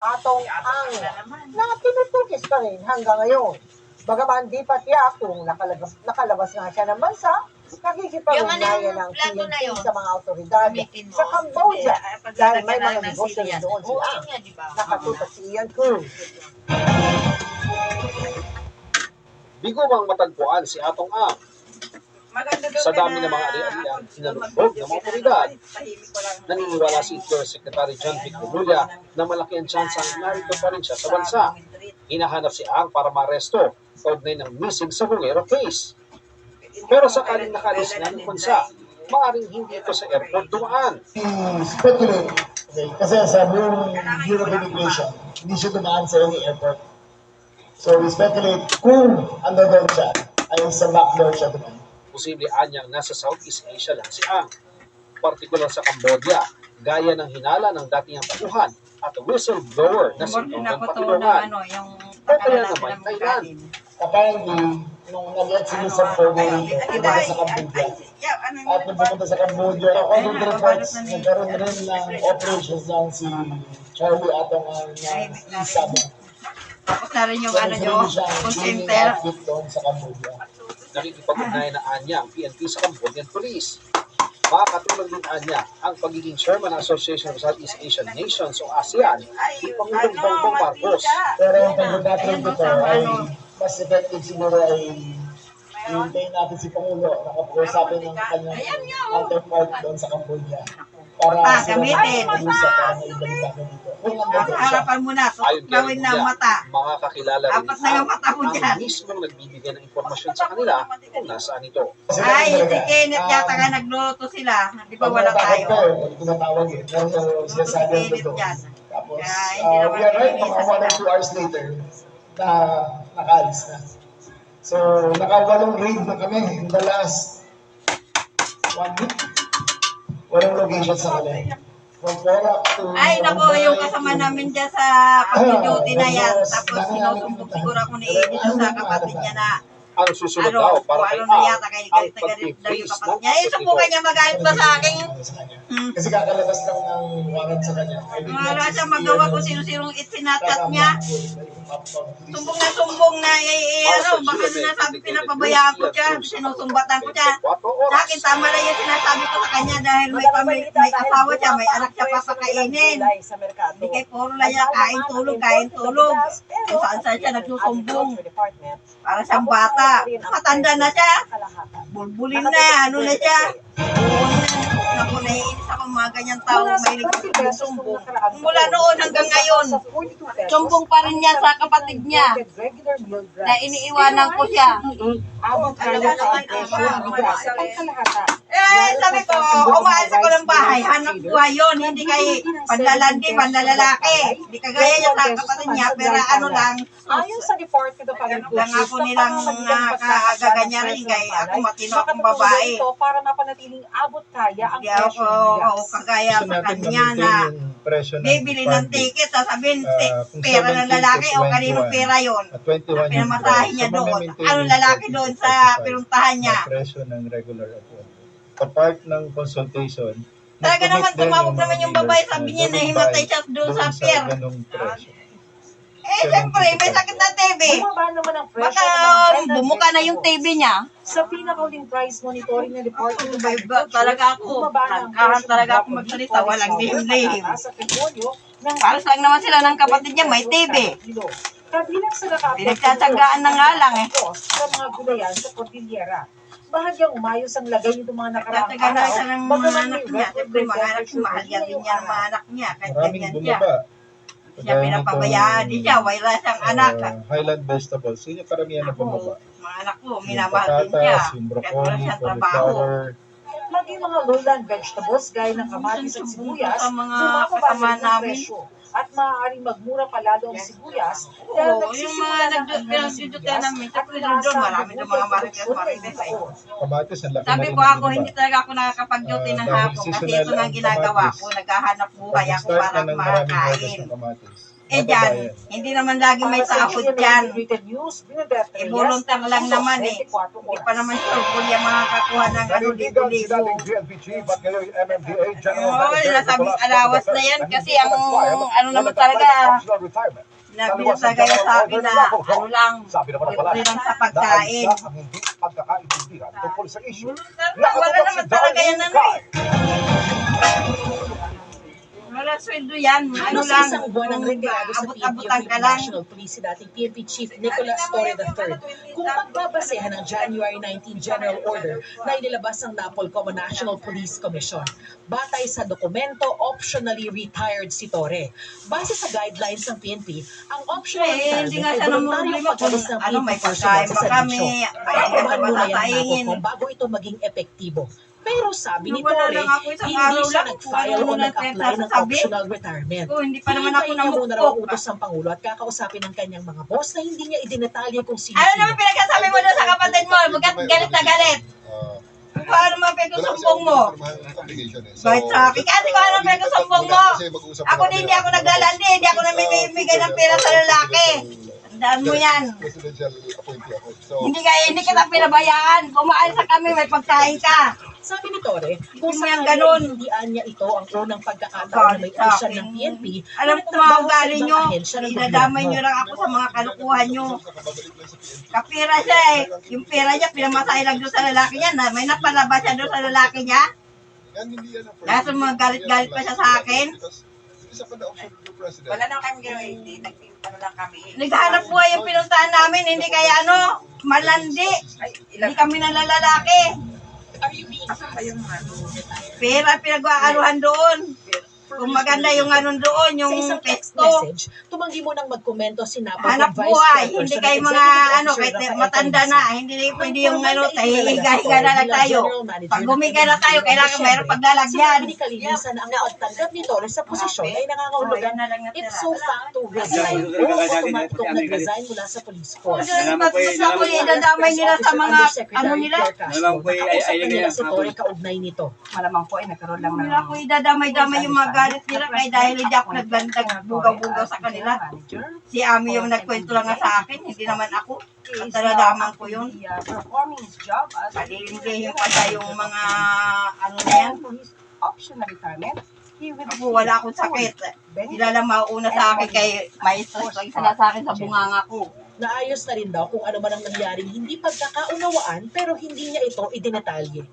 Atong ang na tinutukis pa rin hanggang ngayon. Bagaman di pa tiyak kung nakalabas nga siya ng bansa, nakikipag-ugnayan ng PNP sa mga otoridad sa Cambodia dahil may mga negosyo rin doon siya. Nakatutok si Ian Cruz. Bigo bang matagpuan si Atong Ang? Sa dami ng mga ari-ariang hinalubog ng mga otoridad, naniniwala si Interior Secretary John Vic Remulla na malaki ang tsansang narito pa rin siya sa bansa. Hinahanap si Ang para maaresto kaugnay ng missing sa Hungero case. Pero sakaling nakalis na ng bansa, maaaring hindi ito sa airport dumaan. Speculate, okay, kasi sa buong Bureau of Immigration, hindi siya dumaan sa any airport. So we speculate kung ano doon siya, ay sa backdoor siya dumaan. Posible anyang nasa Southeast Asia lang si Ang, partikular sa Cambodia, gaya ng hinala ng dating tauhan at whistleblower na si Tongan Patulungan. O kaya naman Thailand. Apparently, nung nag-get si Mr. Fogo pumunta sa Cambodia, at nung pumunta sa Cambodia, according to reports, nagkaroon rin ng operations lang si Charlie Atong ang isama. Tapos na rin yung ano nyo, call center. Sa Cambodia. Nakikipag-ugnayan na anya ang PNP sa Cambodian Police. Makakatulong din anya ang pagiging chairman ng Association of Southeast Asian Nations o ASEAN ni Pangulong Bongbong Marcos. Pero ang pag-repatriate ito ay mas effective siguro ay hintayin natin si Pangulo na kapag-usapin ng kanyang counterpart doon sa Cambodia. Para gamitin. Mag-usap para maibalik natin dito. Harapan mo na, gawin na mata. Mga kakilala rin Apat na yung mata mo dyan. ang mismong nagbibigay ng impormasyon sa kanila kung nasaan ito. Ay, si Kenneth yata nga nagluluto sila. Di ba wala tayo? Tinatawag eh. Pero sinasabi ang Kenneth totoo. yan. Tapos, Hindi naman we arrived pinili mga sa 1 or 2 hours later na nakaalis na. So, nakawalong raid na kami in the last 1 week. Walang location sa kami. From Porac to... Ay, nako, yung kasama namin dyan sa pag-duty na yan. Tapos sinusumbok siguro ako ni Edith sa kapatid niya na Ang susunod daw para kay na Ang yata kay galit na galit daw yung kapatid niya. Eh, subukan niya magalit ba sa akin? Kasi kakalabas lang ng warrant sa kanya. Wala siya magawa kung sino-sinong itinachat niya. Sumbong na ano, baka sinasabi pinapabayaan ko siya, sinusumbatan ko siya. Sa akin, tama na yung sinasabi ko sa kanya dahil may asawa siya, may anak siya papakainin. Hindi kay puro lang niya, kain tulog. Kung saan siya nagsusumbong. Para siyang bata. Matanda na siya. Bulbulin na, ano na siya. Naku, naiinis ako mga ganyang tao, may nagsusumbong. Mula noon hanggang ngayon, sumbong pa rin niya sa kapatid niya na iniiwanan ko siya. Eh, sabi ko, umaalis ako ng bahay, hanap buhay yun, hindi kay panlalandi, panlalalaki. Hindi kagaya niya sa kapatid niya, pero ano lang, Ayon sa report ko pa rin lang ako nilang nakakaganya rin, kaya ako matino akong babae. Para mapanatiling abot kaya ang Hindi ako kagaya sa kanya na bibili ng ticket, sasabihin pera ng lalaki o kanino pera yun. Na pinamatahin niya doon. Ano lalaki doon sa pinuntahan niya. Presyo ng regular attorney. Kapart ng consultation, Talaga naman, tumawag naman yung babae, sabi niya na himatay siya doon sa pier. ganung presyo. Eh, siyempre, may sakit na TV. Bumaba naman ang presyo Baka ng mga bumuka na yung TV niya. Sa pinakahuling price monitoring na report ng Talaga ako, nagkahan talaga ako magsalita, walang lihim-lihim. Sa Petrolyo ng Paras lang naman sila ng kapatid niya, may TV. Kabilang sa nakapagod Pinagtsatsagaan na nga lang eh. sa mga gulayan sa Cordillera. Bahagyang umayos ang lagay nitong mga nakaraang Tataga na siya ng mga Bagaman anak may niya. record Siyempre, mga anak breaker niya, mahal yan din niya ng mga anak niya. Kahit Maraming ganyan siya. bumaba. Siya pinapabayaan din siya, wala siyang anak. Highland vegetables, yun yung karamihan na Ako, bumaba. mga anak ko, Yung minamahal din siya. patatas, yung Kahit wala broccoli, siyang trabaho. cauliflower, Maging mga lowland vegetables gaya ng kamatis at sibuyas, Sa mga bumababa kasama rin ang namin. presyo. At maaaring magmura pa lalo ang sibuyas dahil Oo, yung mga nagdudutan namin, siyempre doon, marami doon mga marites eh. kamatis, ang laki Sabi na rin ko ng ako, bumaba. hindi talaga ako nakakapag-duty ng Dahil hapon kasi seasonal ito nga ang ginagawa kamatis. ko, naghahanap buhay ako Pag-start para na ng maraming harvest makakain. ng kamatis. Eh dyan, hindi naman lagi may sahod dyan. Eh, volunteer lang naman eh. Hindi pa naman sure kung yung makakakuha ng libo-libo. Oo, nasabing alawas na yan kasi ang naman talaga, binasagaya sa akin na lang, libre lang sa pagkain. Wala naman talaga yan wala sweldo yan. Halos Lang, isang buwan ang retirado sa PNP abot-abutan ka lang. National Police si dating PNP Chief Nicolas Torre III kung pagbabasehan ng January 19 General Order na inilabas ng NAPOLCOM o National Police Commission. Batay sa dokumento, optionally retired si Torre. Base sa guidelines ng PNP, ang optional Hindi nga retirement ay siya voluntaryong namumulima kung pag-alis ng PNP may personnel pagkain sa ba kami, serbisyo. kaya Aprobahan muna yan ng tatayingin. NAPOLCOM bago ito maging epektibo. Pero sabi ni Wala Torre, lang ako isang hindi araw siya lang, nag-file wala o muna nag-apply ng sasabi. optional retirement. Kung hindi pa naman ako Hintayin niya muna raw namukpok. utos ng Pangulo at kakausapin ng kanyang mga boss na hindi niya idinetalye kung sino. Ano naman pinagkasabi mo doon sa kapatid mo? Galit na galit. Paano mapagkusumbong mo? Bakit traffic? Kasi kung ano mapagkusumbong mo? Ako din, hindi ako naglalandi. Hindi ako namimigay ng pera sa lalaki. Tandaan mo yan. Hindi kita pinabayaan. Kumain sa kami, may pagkain ka. Sabi ni Torre, kung Hindi mo yan saan ganun. hindian niya ito ang unang pagkakataon na may opisyal ng PNP, Alam ngunit ko mga nagbawas sa ugali ibang nyo. ahensya ng Idadamay gobyerno. nyo lang ako sa mga kalukuhan nyo. Kapira siya eh. Yung pera niya, pinamasahe lang doon sa lalaki niya. May napalabas siya doon sa lalaki niya. Dahil sa mga galit-galit pa siya sa akin. Wala na kami gano'n, hindi. Nagpintano lang kami. Naghanap buhay yung pinuntahan namin. Hindi kaya malandi. Hindi kami nalalaki. Asan ba yung Pera pinag-aaruhan doon. Kung maganda yung doon, yung Sa isang text pesto. message, tumanggi mo nang magkomento si Napolcom Hanap Vice buhay, Chairperson hindi at kayo mga Executive Officer kahit Rafael matanda Calisa. na, hindi pwede yung hihiga-higa na lang tayo. Pag humiga na tayo, kailangan mayroon paglalagyan. Sinabi ni Calisa na ang pagtanggap ni Torres sa posisyon ay nakakahulugan ipso facto resign o automatic nag-resign mula sa police force. Basta po idadamay nila sa mga nila. Nakausap nila si Torre kaugnay nito. Malamang po ay nagkaroon lang Hindi ako idadamay-damay yung mga galit nila kaya dahil hindi ako nagbugaw-bugaw sa kanila. Si Ami yung nagkwento lang nga sa akin, hindi naman ako. Ang taladaman ko yun. performing his job as Paliligayin pa siya yung mga na yan. for his optional retirement. He will Ako, wala akong sakit. Sila lang mauuna sa akin kay maestro. Pag sila sa akin sa bunganga ko. Naayos na rin daw kung ano man ang nangyaring hindi pagkakaunawaan pero hindi niya ito idinetalye.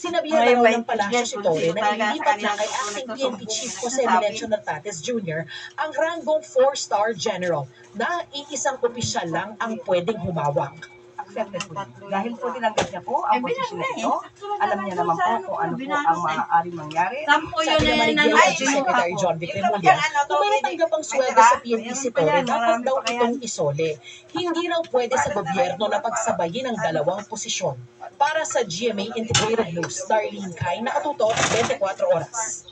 Sinabihan Ay, raw may ng palasyo si Torre na talaga ilipat sa na kanila kay kung acting nagsusumbong PNP Chief na Jose sinasabi. Melencio Nartates Jr. ang ranggong 4-star general na iisang opisyal lang ang pwedeng humawak. accepted po. Dahil po tinanggap niya po ang posisyon na ito, alam niya naman po kung ano po ang maaaring mangyari. Sampo yun Sabi naman ni na DOJ Secretary John Vic Remulla, kung may natanggap ang sweldo sa PNP si Torre, dapat daw itong isole. Hindi raw pwede sa gobyerno na pagsabayin ang dalawang posisyon. Para sa GMA Integrated News, Darlene Kai, nakatuto 24 oras.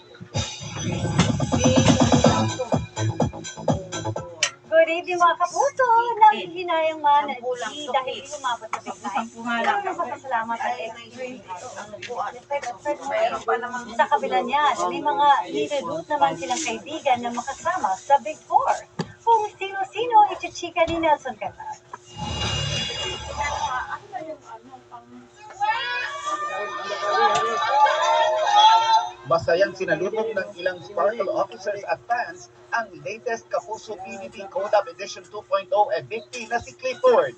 Good evening mga kapuso. Nanghihinayang man dahil di umabot sa bigay. Salamat at sa kabila niyan, may mga nireroot naman silang kaibigan na makasama sa Big Four. Kung sino-sino, ichichika ni Nelson Canlas. Masayang sinalubong ng ilang Sparkle officers at fans ang latest Kapuso PNP CODAP Edition 2.0 evictee na si Clifford.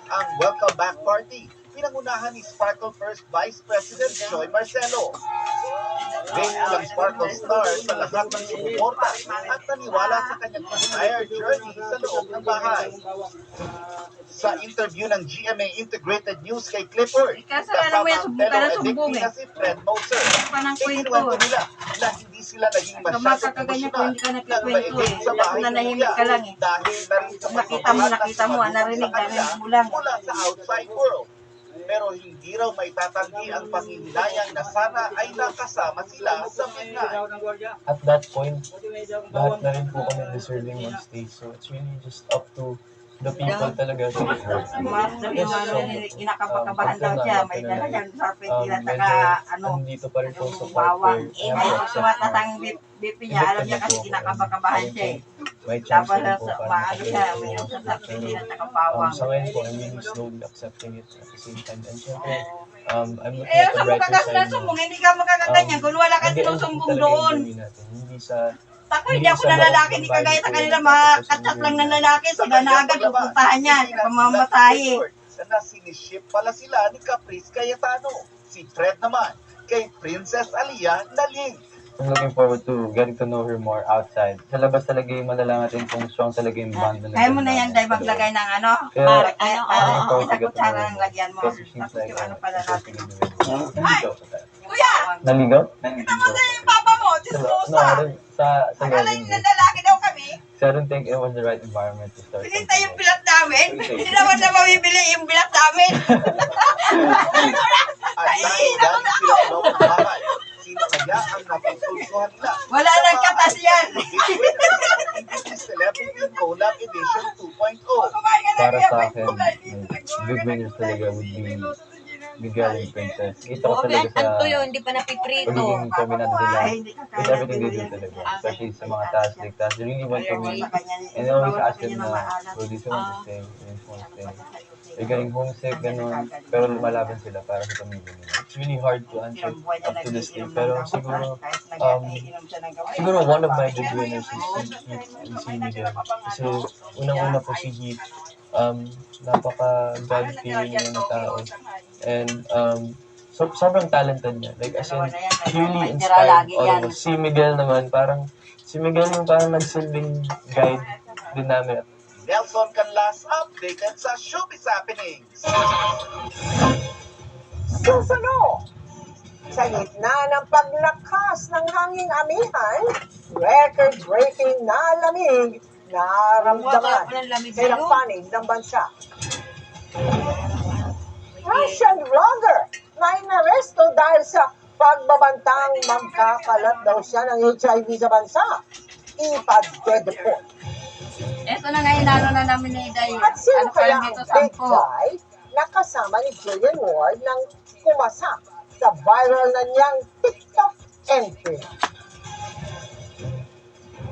Ang welcome back party, pinangunahan ni Sparkle First Vice President Joy Marcelo. Binulang Sparkle star sa lahat ng sumuporta at naniwala sa kanyang entire journey sa loob ng bahay. Sa interview ng GMA Integrated News kay Clifford, Kasalanan mo yan, ang subukan na fellow sumbong evictee na si Fred Moser. Panang kwento. Ikinuwento nila na hindi sila naging masyadong Kapag emosyonal kung hindi ka nang nagkikwento maigit sa eh, bahay ni nanahimik Kuya ka lang eh. dahil na rin sa Nakita mo, narinig mo lang. mula sa outside world. Pero hindi raw may tatanggi ang panghihinayang na sana ay nakasama sila sa midnight. At that point, lahat na rin po kami deserving mag-stay. So it's really just up to the people talaga to get hurt. Master yung kinakabakabahan daw siya. May dala siya sa pwede saka Nandito pa rin po sa part bawang. where May sumatas ang BP niya. Alam niya kasi kinakabakabahan siya eh. may chance Dapat na rin po sa para maano siya, may makapag-work. sa sabi at saka Pero, pawang. sa ngayon po, I'm really slowly accepting it at the same time. And syempre, I'm looking Eh, at the sa brighter mga side kasumbong, hindi ka makakaganyan kung wala kang sinusumbong doon. Hindi sa Ako, hindi ako na lalaki, hindi kagaya sa kanila, makakachat lang ng lalaki, sila na agad pupuntahan niya, pamamatahe. Na siniship pala sila ni Caprice Cayetano. Si Fred naman kay Princess Alia Naling. I'm looking forward to getting to know her more outside. Sa labas talaga yung malala natin kung strong talaga yung bond. Kaya mo na yan, dahil maglagay ng ano, Kaya, isang kutsara ang lagyan mo. Kasi she's Tapos like, yung ano pala natin. Ay! Kuya! Naligaw? Kita mo sa yung papa mo, chismosa. Akala yung lalaki daw kami. So I don't think it was the right environment to start. Pinintay yung bilat namin. Hindi naman na mabibili yung bilat namin. At dahil galing sila sa loob ng bahay, sino kaya ang napagsulsuhan nila? Wala nang katas yan. Celebrity Collab Edition 2.0. Para sa akin, big winners talaga would be Miguel and Princess. Kita ko talaga sa hindi pa napiprito. pagiging terminado nila with everything they do talaga. Especially sa mga task like that. They really want to win. And I always ask them na, oh, do you want to stay? Do you want to stay? They're getting homesick, gano'n. Pero lumalaban sila para sa pamilya nila. It's really hard to answer up to this day. Pero siguro one of my big winners is si Miguel. Kasi unang-una po si Heath, napaka-God-fearing niya na tao. And sobrang talented niya. Like, as in, he really inspired all of us. Si Miguel naman, si Miguel yung parang nagsilbing guide din namin. Nelson Canlas updated sa Showbiz Happenings. Susunod, sa gitna ng paglakas ng hanging amihan, record-breaking na lamig naramdaman sa ilang panig ng bansa. Russian vlogger na inaresto dahil sa pagbabantang magkakalat daw siya ng HIV sa bansa. Ipagdedeport. Ito na nga inano na namin ni Iday. At sino Ano kaya parang ang dito big 10? guy na kasama ni Jillian Ward nang kumasak sa viral na niyang TikTok entry?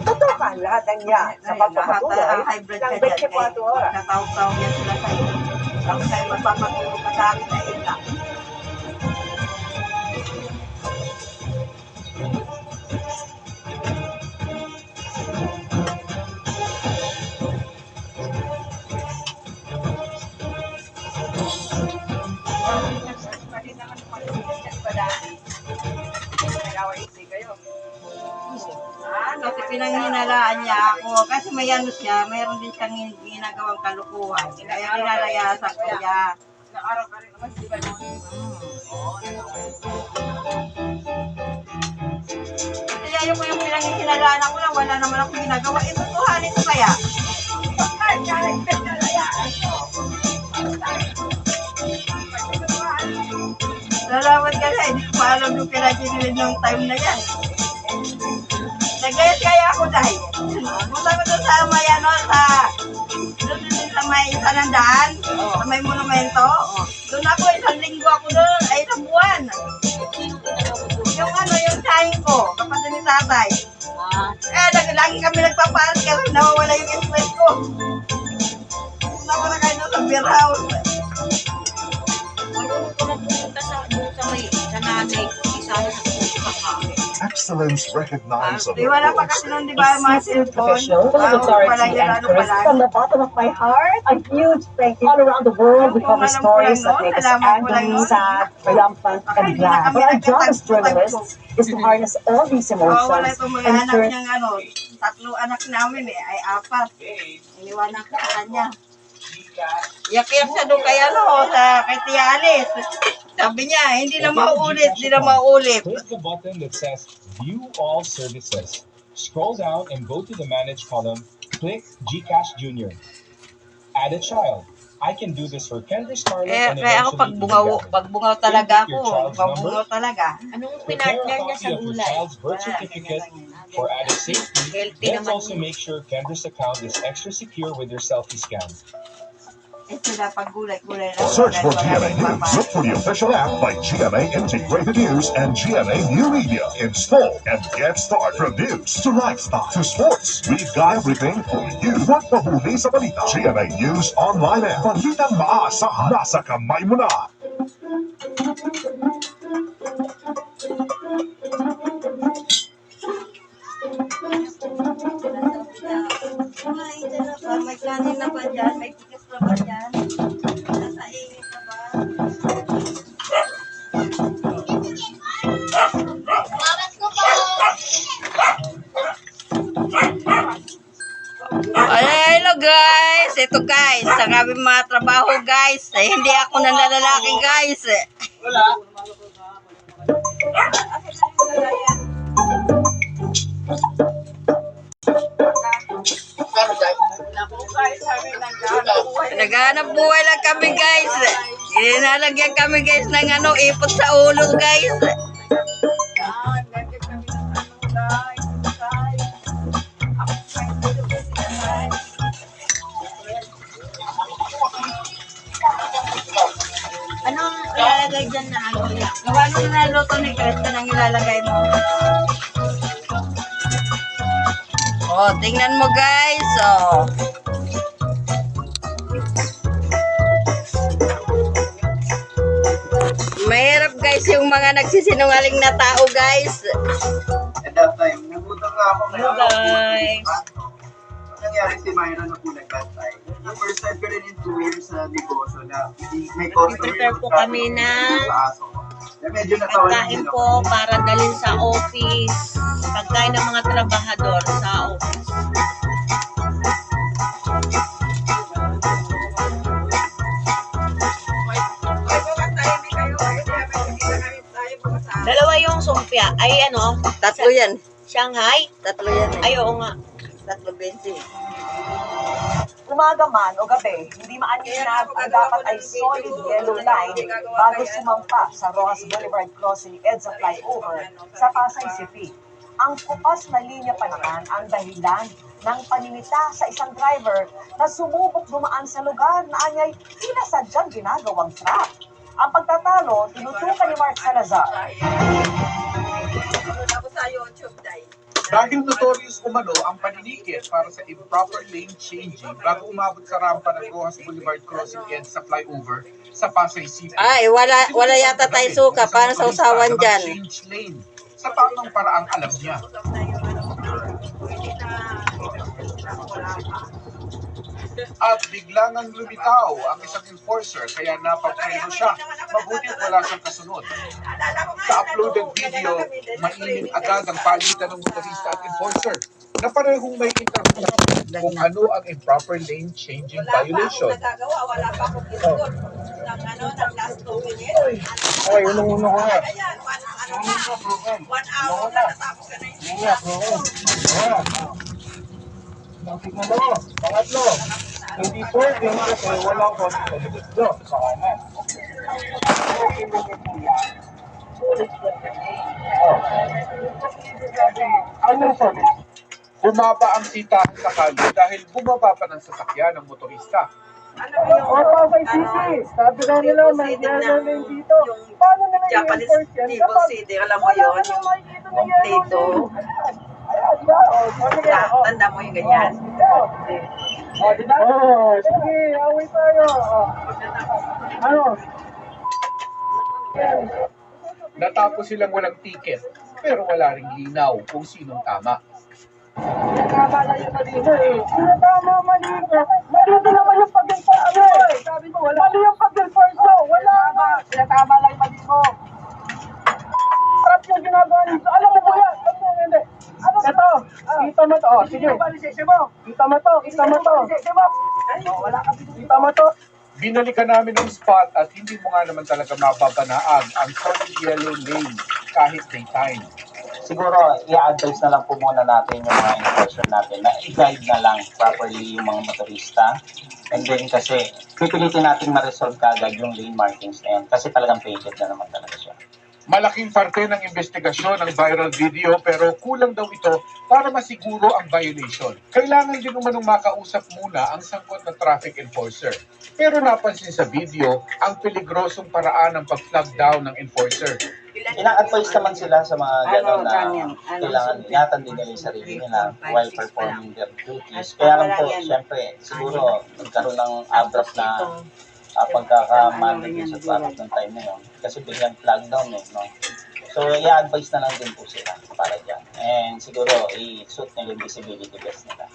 Tutukan lahat ng yan sa pagpapatuloy ng 24 oras. Kataw-taw yan sila sa'yo. Tapos tayo magpapatulog ka sa akin na ila. Kasi pinanghinalaan niya ako. Kasi may ano siya, mayroon din siyang ginagawang kalukuhan. Kaya pinalayasan ko siya. Kasi ayaw ko yung pinanghinalaan ako lang, wala naman ako ginagawa. Ito tuhanin ko kaya. Salamat ka na, hindi ko pa alam yung pinagkinilid ng time na yan. Naglayas kaya ako dahil. Punta ko doon sa may ano, doon sa may sanandaan, sa may monumento. Doon ako, 1 linggo ako doon, ay 1 buwan. Yung ano, yung sahin ko, kapatid ni tatay. Lagi kami nagpaparas kasi nawawala yung stress ko. Nawala kayo doon sa beer house. Excellence recognized on Di wala pa kasi nun, di ba, mga cellphone? Authority and Chris, from the bottom of my heart, a huge thank you. All around the world, we cover stories that make us angry, sad, triumphant, and glad. But our job as journalists is to harness all these emotions Wala itong mga and anak turn niyang ano, 3 anak namin ay 4. Iniwanan ko sa kanya. Yak-yak siya doon kay ano, kay Tia Alice. Sabi niya, hindi na mauulit, hindi na mauulit. Click the button that says View All Services. Scroll down and go to the Manage column. Click GCash Jr. Add a child. I can do this for Kendra Scarlett and Kaya ako pagbungaw talaga ako. Pagbungaw talaga. Anong pinartner niya sa gulay? Child's birth certificate for added safety. Let's also make sure Kendra's account is extra secure with your selfie scan. Ito na pag gulay-gulay lang. Search for GMA News. Look for the official app by GMA Integrated News and GMA New Media. Install and get started. From news to lifestyle to sports, we've got everything for you. Huwag mahuli sa balita. GMA News Online app. Balitang maasahan. Nasa kamay mo na. May kanin na ba dyan? May tigas na ba dyan? Nasa init na ba? Hello guys! Ito guys, ang aming mga trabaho guys. Hindi ako nanlalaki guys. Wala. Naghanap buhay lang kami guys. Inalagyan kami guys ng ipot sa ulo guys. Anong ilalagay dyan na ano? Gawa nung naluto ni Chris, anong ilalagay mo? Oh, tingnan mo guys. Oh. Mahirap guys yung mga nagsisinungaling na tao guys. At that time, nagutang nga ako Hello guys. Nangyari si Myra na po nagkatay. Yung first time ko rin in 2 years sa negosyo na may customer. Prepare po kami na pagkain po para dalhin sa office. Pagkain ng mga trabahador sa office. Dalawa yung sumpya. Ay ano? Tatlo yan. Shanghai? Tatlo yan. Ay oo nga. Tatlo 20. Umaga man o gabi, hindi maaninag ang dapat ay solid yellow line bago sumampa sa Rojas Boulevard Crossing EDSA flyover sa Pasay City. Ang kupas na linya pa naman ang dahilan ng paninita sa isang driver na sumubok dumaan sa lugar na anyay pinasadyang ginagawang trap. Ang pagtatalo, tinutukan ni Mark Salazar. Dahil notorious umano ang paninikit para sa improper lane changing bago umabot sa rampa ng Rojas Boulevard Crossing and sa flyover sa Pasay City. Ay, wala yata tayo suka. Paano sa usawan dyan? Change lane sa tamang paraang alam niya. At biglang ang lumitaw ang isang enforcer kaya napapreso siya. Mabuti wala siyang kasunod. Sa uploaded video, mainit agad ang palitan ng motorista at enforcer na parehong may interview kung ano ang improper lane changing violation. Wala pa akong ginugod ng last 2 minutes. Ay, unang-una ko nga. 1 hour na natapos ka na yun. Bakit mo ba? Pangatlo. Hindi pwede kasi wala ko sa dito sa kanan. Okay mo po yan. Ano sabi? Bumaba ang sitahan sa kalye dahil bumaba pa ng sasakyan ng motorista. Pasay City. Sabi na nila, may namin dito. Paano nila Japanese table city, alam mo yun, yung kompleto. Tanda mo yung ganyan. Sige, away tayo. Ano? Natapos silang walang ticket pero wala ring linaw kung sinong tama. Tama yung malino eh. Tama, malino. Malino naman yung pag-enforce mo eh. Sabi ko, wala. Mali yung pag-enforce mo. Wala nga. Tama lang yung malino. Trap yung ginagawa nito. Alam mo po yan. Hindi. Ito. Kita mo to. Sige. Kita mo to. Kita mo to. Kita mo to. Binalikan namin ng spot at hindi mo nga naman talaga mababanaan ang solid yellow lane kahit daytime. Siguro, i-advise na lang po muna natin yung mga enforcer natin na i-guide na lang properly yung mga motorista. And then kasi, pipilitin natin ma-resolve kagad yung lane markings na yan kasi talagang painted na naman talaga siya. Malaking parte ng investigasyon ng viral video pero kulang daw ito para masiguro ang violation. Kailangan din umanong makausap muna ang sangkot na traffic enforcer. Pero napansin sa video ang peligrosong paraan ng pag-flag down ng enforcer. Ina-advise naman sila sa mga gano'n na kailangan ingatan din nila yung sarili nila while performing their duties. Kaya lang po, syempre, siguro nagkaroon ng abrupt na pagkakamali sa traffic ng time na yun. Kasi biglang flag down no? So, i-advise na lang din po sila para dyan. And siguro, i-suit nila yung visibility vest nila.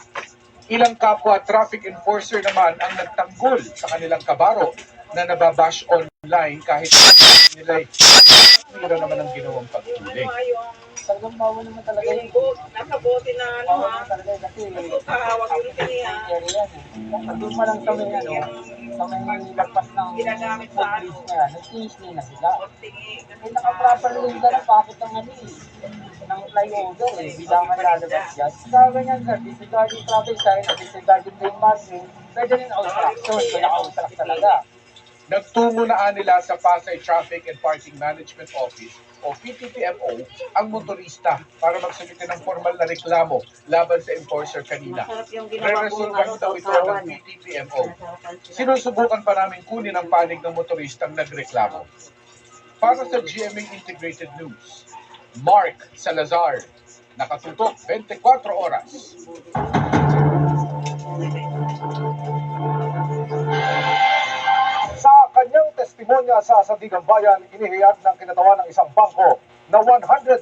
Ilang kapwa traffic enforcer naman ang nagtanggol sa kanilang kabaro na nababash online kahit nila naman ang ginawang pagtuli. Talagang bawal naman talaga yung nasa bote na ano ha. Kasi Kahawag yung kiniya. doon pa lang kami sa may lagpas ng Ginagamit sa ano. nag-i-stay na sila. May nakaproper link na bakit ng ng flyover bilangan lalabas dyan. Sa ganyan sir, disregarding traffic sign at disregarding lane marking, pwede rin obstruction, so naka-obstruct talaga. Nagtungo na nila sa Pasay Traffic and Parking Management Office o PTPMO ang motorista para magsumitin ng formal na reklamo laban sa enforcer kanina. Re-resolve daw ito ng PTPMO. Sinusubukan pa namin kunin ang panig ng motoristang nagreklamo. Para sa GMA Integrated News, Mark Salazar, nakatutok 24 oras. Sa kanyang testimonya sa Sandigan Bayan, inihiyag ng kinatawan ng isang bangko na 176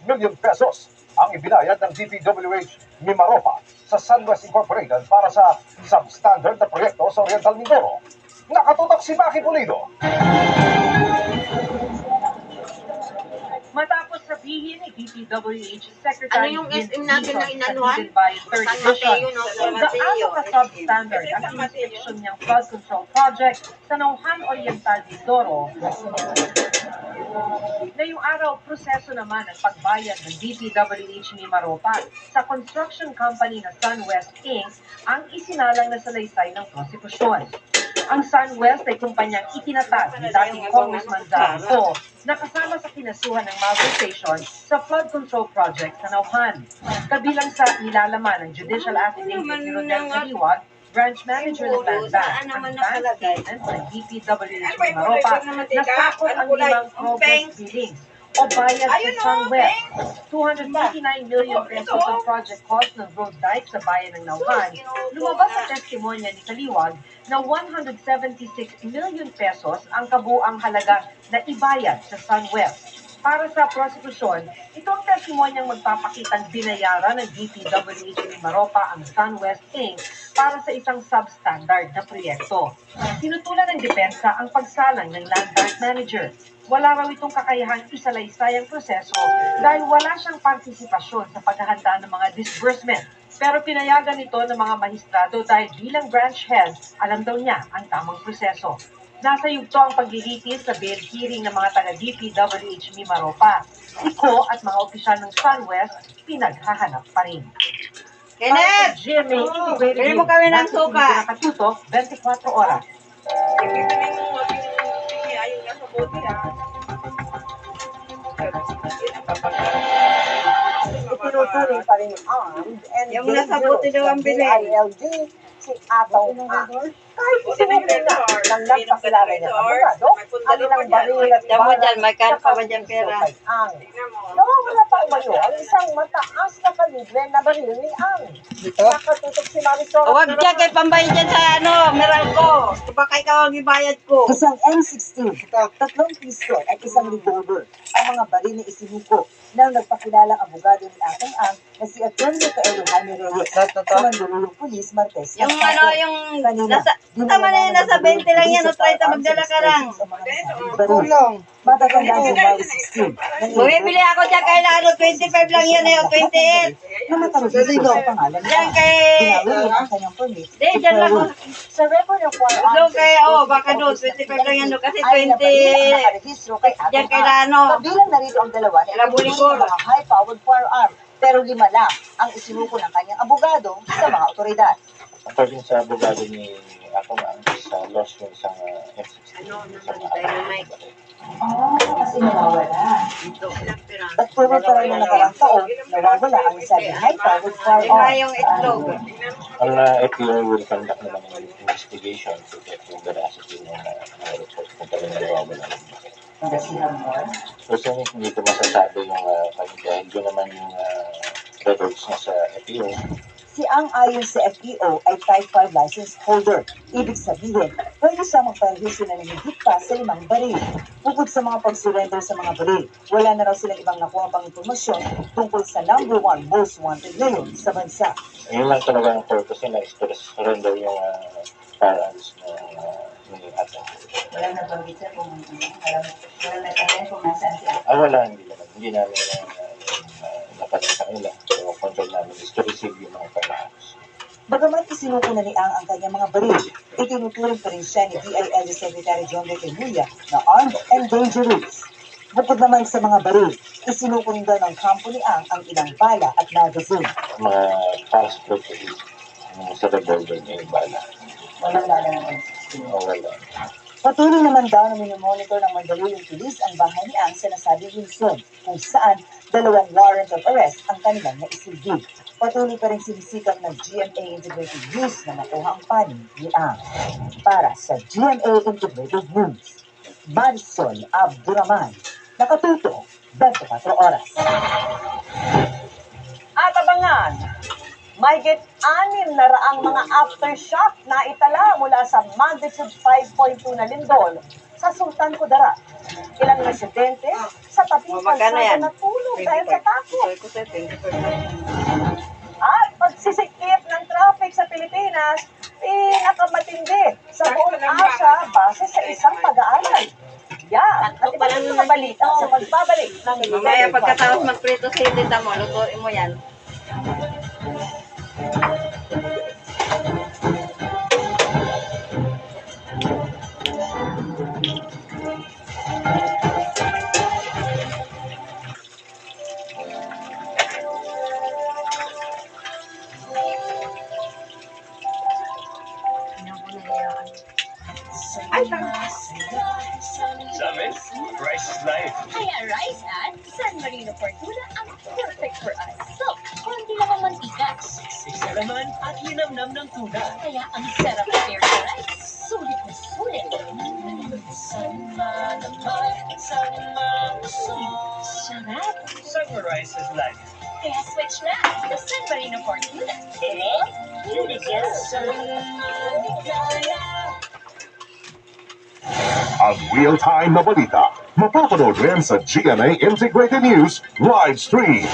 million pesos ang ibinayad ng DPWH Mimaropa sa SunWest Incorporated para sa substandard na proyekto sa Oriental Mindoro. Nakatutok si Maki Pulido. Matapos sabihin ni DPWH Secretary Ano yung SM natin na inanuhan? by third San edition, Mateo, no? gaano San Mateo. ka substandard ang inspection niyang flood control project sa Nauhan Oriental Mindoro. Ngayong araw, proseso naman ang pagbayad ng DPWH Mimaropa sa construction company na SunWest Inc. ang isinalang na salaysay ng prosekusyon. Ang SunWest ay kumpanyang itinatag ni dating Congressman Zara Ho na kasama sa kinasuhan ng malversation sa flood control project sa Nauhan. Kabilang sa nilalaman ng judicial affidavit ni Rodel Caliwag, branch manager ng Banban, ang bank statement ng DPWH Mimaropa na sakot ang limang progress billings o bayad sa SunWest. 259 million pesos ang project cost ng road dike sa bayan ng Nauhan. Lumabas sa testimonya ni Caliwag na 176 million pesos ang kabuang halaga na ibayad sa SunWest. Para sa prosekusyon, ito ang testimonyang magpapakitang binayaran ng DPWH Mimaropa ang SunWest Inc. para sa isang substandard na proyekto. Sinutulan ng depensa ang pagsalang ng land bank manager. Wala raw itong kakayahang isalaysay ang proseso dahil wala siyang partisipasyon sa paghahanda ng mga disbursement. Pero pinayagan ito ng mga mahistrado dahil bilang branch head, alam daw niya ang tamang proseso. Nasa yugto ang paglilitis sa bail hearing ng mga taga-DPWH Mimaropa. Iko at mga opisyal ng SunWest pinaghahanap pa rin. Kenneth! GMA Integrated Bili mo kami ng suka. Nakatutok 24 oras. Itinuturing pa rin armed and Yung nasa bote daw ang bili. ILD, si Atong A. Kahit isinuko na ng nagpakilala niya ang abogado, ang ilang baril at Diyan mo balas dyan, may kano pa ba sa dyan pera? kay Ang. Nawawala pa umayo ang isang mataas na kalibre na baril ni Ang. Nakatutok si Marisol. Huwag dyan kay pambayad dyan sa ano, Meralco. Baka ikaw ang ibayad ko. Isang M16, 3 pistol at isang revolver ang mga baril na isinuko ng nagpakilalang abogado ni Atong Ang na si Atty. Kaelo Jaime Reyes sa Mandaluyong Police Martes. Yung ano, yung nasa, tama na yun, nasa 20 lang yan, o 30, magdala ka lang. Tulong. Matatanda si Maris 16. Bumibili ako dyan kay ano, 25 lang yan eh, o 28. Namatarusin sa pangalan niya. Dyan kay... Dinawin ang kanyang permit. Di, dyan lang. Sa record ng firearms. Doon kay, baka doon, 25 lang yan doon, kasi ay 20... nakarehistro kay Atong Dyan kay Ang. Lano. Kabilang na rito ang dalawa na Labulicor. mga high-powered firearm. Pero 5 lang ang isinuko ng kanyang abogado sa mga otoridad. According sa abogado ni ako sa loss yung isang M16. Dynamite. Kasi nawawala. At puro pa rin na nakarang taon, nawawala ang isa ng high-powered firearm. yung itlog. Ang FBO will conduct naman ng investigation to get yung veracity ng report kung talagang nawawala. Kasi hindi ko masasabi yung dahil yun naman yung records na sa FBO. Si Ang ayon sa FEO ay Type 5 license holder. Ibig sabihin, pwede siya magparehistro na ng higit pa sa 5 baril. Bukod sa mga pag-surrender sa mga baril, wala na raw silang ibang nakuha pang impormasyon tungkol sa number 1 most wanted ngayon sa bansa. Yun lang talaga ang purpose nila is to surrender yung firearms na may atin. Wala na banggit siya kung wala na kanya kung nasaan siya. Wala, hindi naman. Hindi namin napalit sa kanila. So, control namin is to receive yung mga firearms. Bagamat isinuko na ni Ang kanyang mga baril, itinuturing pa rin siya ni DILG Secretary John Retemulla na armed and dangerous. Bukod naman sa mga baril, isinuko rin daw ng kampo ni Ang ilang bala at magazine. Mga fast purchases sa revolver niya yung bala. Walang bala naman. Wala. Patuloy naman daw na minomonitor ng Mandaluyong Police ang bahay ni Ang sa nasabing lungsod, kung saan 2 warrant of arrest ang kanilang naisilbi. Patuloy pa rin sinisikap ng GMA Integrated News na makuha ang panig ni Ang. Para sa GMA Integrated News, Marisol Abduraman, nakatuto 24 oras. At abangan, mahigit 600 mga aftershock na itala mula sa magnitude 5.2 na lindol sa Sultan Kudarat. Ilang residente sa tabing kalsada natulog dahil sa takot. At pagsisikip ng traffic sa Pilipinas, pinakamatindi sa buong Asia base sa isang pag-aaral. Yan, at iba ng mga balita sa pagbabalik ng Mamaya pagkatapos magprito sa tita mo, lutuin mo yan. Sa amin, rice is life. Kaya rice at San Marino Fortuna ang perfect for us. So, konti lang ang mantika. Siksik sa laman at linamnam ng tuna. Kaya ang sarap na pair sa rice. Sulit na sulit. Sama naman, sama gusto. Sarap. Sama rice is life. Kaya switch na sa San Marino Fortuna. You deserve San Ang real-time na balita, mapapanood rin sa GMA Integrated News live stream.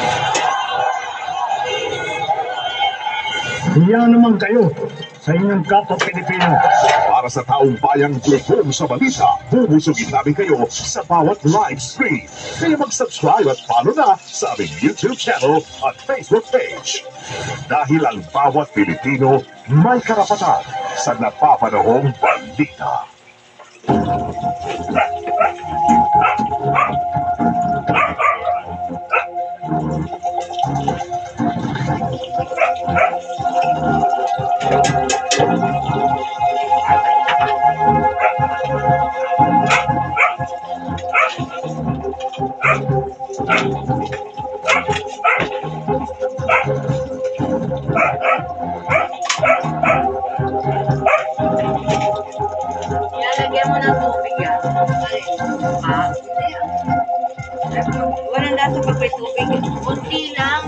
Hiya naman kayo sa inyong kapwa Pilipino. Para sa taong bayang gutom sa balita, bubusugin namin kayo sa bawat live stream. Kaya mag-subscribe at follow na sa aming YouTube channel at Facebook page. Dahil ang bawat Pilipino may karapatan sa napapanahong balita. Ilalagyan mo ng tubig yan. Walang lasa pag may tubig. Kunti lang.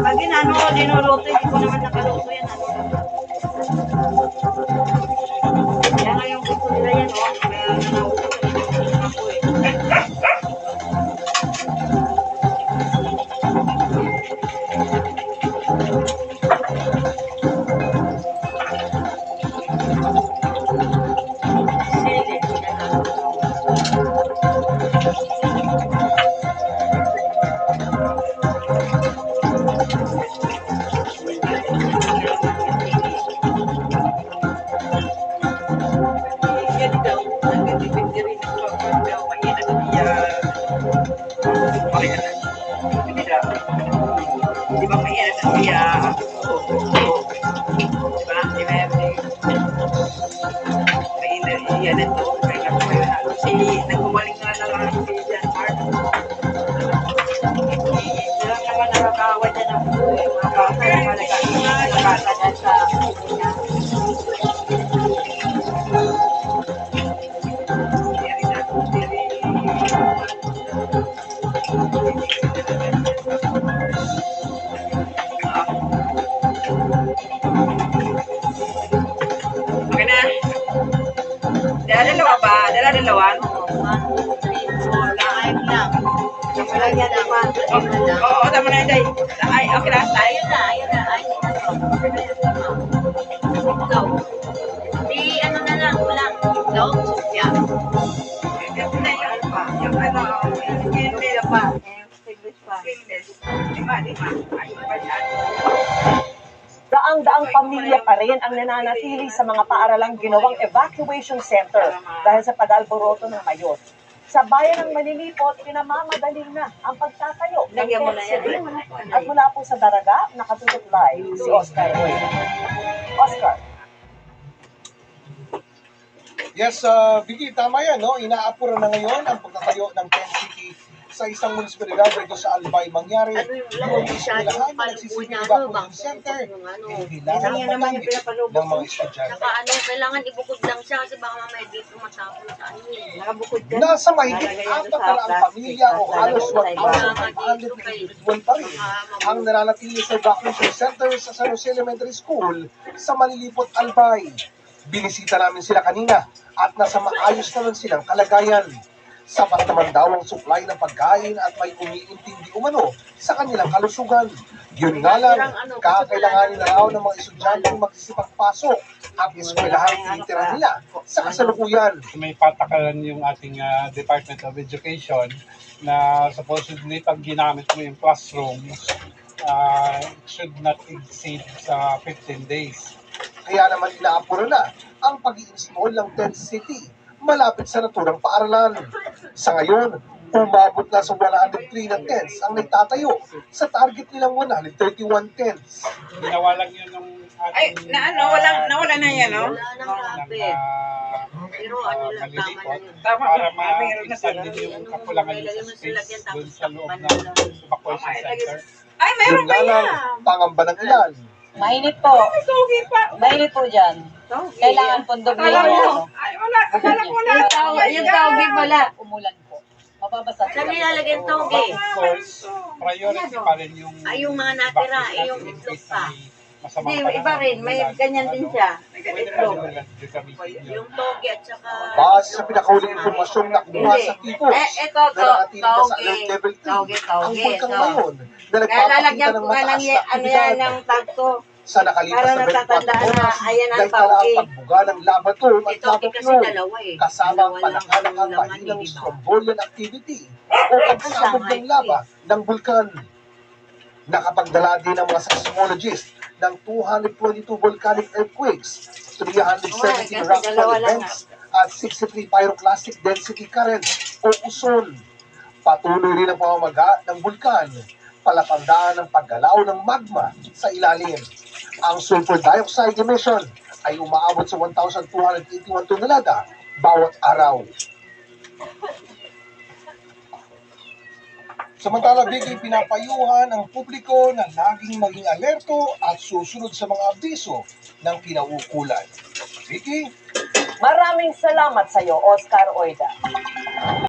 Pag dinuluto, hindi ko naman nakaluto yan. Kaya nga yung gusto nila yan, kaya nanauto ako eh. Okay na. Dala-dalawa ba? Dala-dalawa? Oo, tama na yun. Ay, okay na. Ayun na. Di, ano na lang, walang daw, Sofia. Ito na yun pa. Yung ano, yung pa. English pa. Lima. Daang-daang pamilya pa rin ang nananatili sa mga paaralang ginawang evacuation center dahil sa pag-alboroto ng mayor. Sa bayan ng Manilipot, pinamamadali na ang pagtatayo ng City. At mula po sa Daraga, nakatutok live si Oscar Royda. Oscar. Yes, Vicky, tama yan, no? Inaapura na ngayon ang pagtatayo ng Tent City sa isang munisipalidad dito sa Albay mangyari. Yung eskwelahan na nagsisipin evacuation center, hindi lang magamit ng mga estudyante. Kailangan ibukod lang siya kasi baka mamaya dito matapos sa ano eh. Nakabukod dyan. Nasa mahigit 4 na pamilya o halos 1,500 individual pa rin ang nananatili sa evacuation center sa San Jose Elementary School sa Manilipot, Albay. Binisita namin sila kanina at nasa maayos naman silang kalagayan. Sapat naman daw ang supply ng pagkain at may umiintindi umano sa kanilang kalusugan. Yun nga lang, kakailanganin na raw ng mga estudyanteng magsisipagpasok at eskwelahan tinitira nila sa kasalukuyan. May patakaran yung ating Department of Education na supposedly pag ginamit mo yung classrooms, should not exceed sa 15 days. Kaya naman inaapuro na ang pag-i-install ng Tent City malapit sa naturang paaralan. Sa ngayon, umabot na sa 103 na tents ang naitatayo sa target nilang 131 tents. Ginawa lang yun ng ating... Ay, nawala na yan, no? Wala nang grabe. Pero ano lang, tama na yun. Para ma-extend din yung kakulangan sa space doon sa loob ng evacuation center. Ay, meron pa yan! Pangamba ng ilan. Mainit po. Mainit po dyan. Kailangan pondog yun. Ay, wala. Yung tawag pala. Umulan po. Mababasa. Saan nilalagyan tawag? Of course, priority pa rin yung... Ay, yung mga natira, yung itlog pa. Hindi, iba rin. May ganyan din siya. Yung toge at saka... Base sa pinakahuling informasyon na kuha sa tipo, ito, nananatili na sa alert level 3 ang bulkan ngayon na nagpapakita ng mataas na aktibidad. Sa nakalipas na 24 oras, dahil tala ang pagbuga ng lava dome at lava flow, kasama ang palakalakang mahinang strombolian activity o pagsabog ng lava ng bulkan. Nakapagdala din ang mga seismologists ng 222 volcanic earthquakes, 370 rockfall events, at 63 pyroclastic density currents o uson. Patuloy rin ang pamamaga ng bulkan, palatandaan ng paggalaw ng magma sa ilalim. Ang sulfur dioxide emission ay umaabot sa 1,281 tonelada bawat araw. Samantala, Vicky, pinapayuhan ang publiko na laging maging alerto at susunod sa mga abiso ng kinauukulan. Vicky? Maraming salamat sa iyo, Oscar Royda.